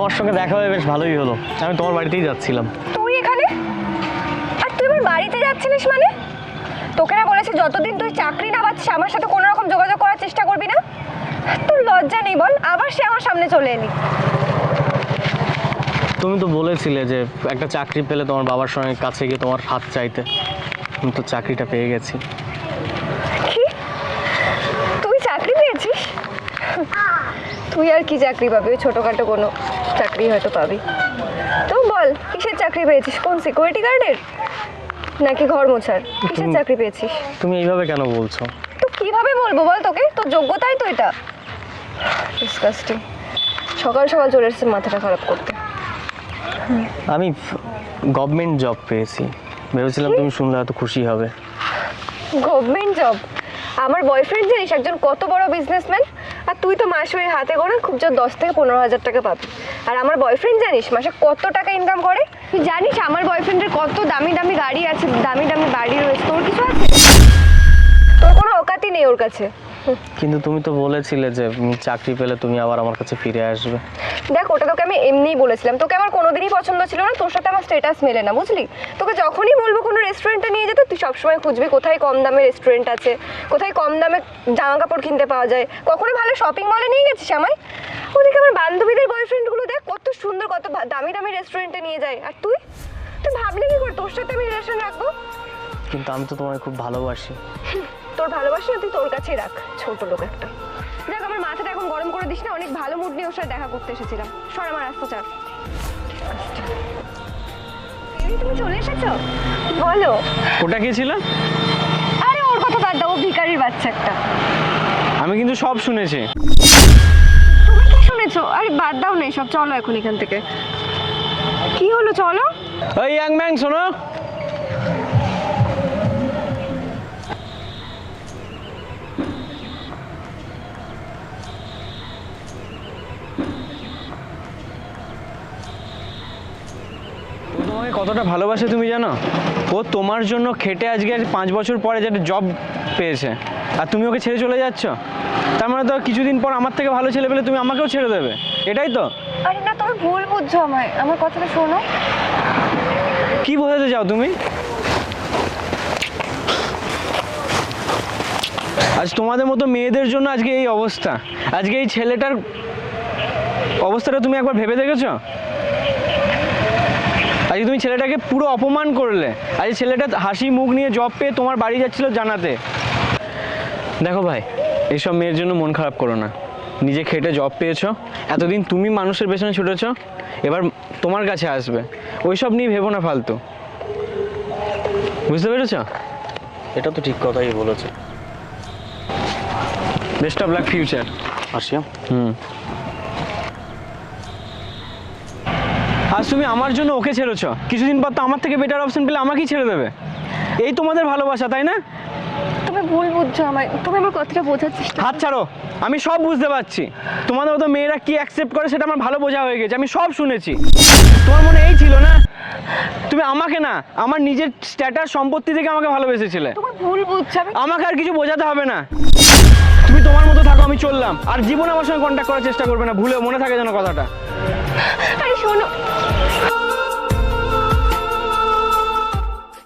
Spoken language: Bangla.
তোমার সঙ্গে দেখা হয়ে বেশ ভালোই হলো। আমি তোমার বাড়িতেই যাচ্ছিলাম। তুই এখানে? আর তুই আমার বাড়িতে যাচ্ছিলিস মানে? তোকে না বলেছে যতদিন তুই চাকরি না পাচ্ছিস আমার সাথে কোনো রকম যোগাযোগ করার চেষ্টা করবি না? তোর লজ্জা নেই বল? আবার সে আমার সামনে চলে এলি। তুমি তো বলেছিলে যে একটা চাকরি পেলে তোমার বাবার সঙ্গে কাছে গিয়ে তোমার হাত চাইতে। আমি তো চাকরিটা পেয়ে গেছি। কি? তুই চাকরি পেয়েছিস? তুই আর কি চাকরি পাবি? ওই ছোটোখাটো কোনো চাকরি হয়তো পাবি। তো বল, কিসের চাকরি পেয়েছিস? কোন সিকিউরিটি গার্ডের নাকি ঘর মোছার? কিসের চাকরি পেয়েছিস? তুমি এইভাবে কেন বলছো? তো কিভাবে বলবো বল তোকে? তোর যোগ্যতাই তো এটা। ডিসকাস্টিং। সকাল সকাল চলে এসেছে মাথাটা খারাপ করতে। আমি গভর্নমেন্ট জব পেয়েছি, ভেবেছিলাম তুমি শুনলে এত খুশি হবে। Government job? আমার বয়ফ্রেন্ড জানিস একজন কত বড় বিজনেসম্যান, আর তুই তো মাসে ওই হাতে গোনা খুব জোর 10 থেকে 15,000 টাকা পাবি। আর আমার বয়ফ্রেন্ড জানিস মাসে কত টাকা ইনকাম করে? তুই জানিস আমার বয়ফ্রেন্ডের কত দামি দামি গাড়ি আছে, দামি দামি বাড়ি রয়েছে? তোর কিছু আছে? তোর কোনো অকাতই নেই ওর কাছে। কিন্তু তুমি তো বলেছিলে যে চাকরি পেলে তুমি আবার আমার কাছে ফিরে আসবে। দেখ, ওটা তোকে আমি এমনিই বলেছিলাম। তোকে আমার কোনোদিনই পছন্দ ছিল না, তোর সাথে আমার স্ট্যাটাস মেলে না, বুঝলি? তোকে যখনই বলবো কোনো রেস্টুরেন্টে নিয়ে যেতে, তুই সবসময় খুঁজবি কোথায় কম দামে রেস্টুরেন্ট আছে, কোথায় কম দামে জামা কাপড় কিনতে পাওয়া যায়। কখনো ভালো শপিং মলে নিয়ে গেছিস আমায়? ওদিকে আমার বান্ধবীদের বয়ফ্রেন্ডগুলো দেখ কত সুন্দর, কত দামি দামি রেস্টুরেন্টে নিয়ে যায়। আর তুই তুই ভাবলি কি করে তোর সাথে আমি রিলেশন রাখবো? কিন্তু আমি তো তোমায় খুব ভালোবাসি। তোর ভালোবাসা না তুই তোর কাছেই রাখ, ছোট লোক একটা। দেখ, আমার মাথাটা এখন গরম করে দিস না। অনেক ভালো মুড নিয়ে ওর সাথে দেখা করতে এসেছিলাম। সর আমার রাস্তা চার। তুমি চলে এসেছো? বলো। ওটা কে ছিল? আরে ওর কথা বাদ দাও, ও ভিখারির বাচ্চা একটা। আমি কিন্তু সব শুনেছি। তুমি কি শুনেছো? আরে বাদ দাও না সব, চলো এখন এখান থেকে। কি হলো? চলো। ওই ইয়াং ম্যান শোনো, তোমাকে কতটা ভালোবাসে তুমি জানো? ও তোমার জন্য খেটে আজকে 5 বছর পরে যে একটা জব পেয়েছে, আর তুমি ওকে ছেড়ে চলে যাচ্ছ। তার মানে তো কিছুদিন পর আমার থেকে ভালো ছেলে পেলে তুমি আমাকেও ছেড়ে দেবে, এটাই তো? আরে না, তুমি ভুল বুঝছো আমায়। আমার কথাটা শোনো। কি বোঝাতে চাও তুমি? আজ তোমাদের মতো মেয়েদের জন্য আজকে এই অবস্থা। আজকে এই ছেলেটার অবস্থাটা তুমি একবার ভেবে দেখেছো? আজকে তুমি ছেলেটাকে পুরো অপমান করলে। আজ ছেলেটা হাসি মুখ নিয়ে জব পেয়ে তোমার বাড়ি যাচ্ছিল জানাতে। দেখো ভাই, এইসব মেয়ের জন্য মন খারাপ করো না। নিজে খেটে জব পেয়েছো, এতদিন তুমি মানুষের পেছনে ছুটেছো, এবার তোমার কাছে আসবে। ওইসব নিয়ে ভেবো না ফালতু, বুঝতে পেরেছো? এটা তো ঠিক কথাই বলেছে। Best of luck future. Asiya. আজ তুমি আমার জন্য ওকে ছেড়েছো, কিছুদিন পর তো আমার থেকে বেটার অপশন পেলে আমাকেই ছেড়ে দেবে। এই তোমাদের ভালোবাসা, তাই না? তুমি ভুল বুঝছো আমায়। তুমি আমার কথাটা বোঝার চেষ্টা। হাত ছাড়ো। আমি সব বুঝতে পারছি। তোমাদের মতো মেয়েরা কি অ্যাকসেপ্ট করে সেটা আমার ভালো বোঝা হয়ে গেছে। আমি সব শুনেছি। তোমার মনে এই ছিল না তুমি আমাকে না, আমার নিজের স্ট্যাটাস সম্পত্তি থেকে আমাকে ভালোবেসেছিলে। তুমি ভুল বুঝছো। আমাকে আর কিছু বোঝাতে হবে না। তুমি তোমার মতো থাকো, আমি চললাম। আর জীবনে আমার সঙ্গে কন্ট্যাক্ট করার চেষ্টা করবে না, ভুলে মনে থাকে যেন কথাটা। আরে শোনো।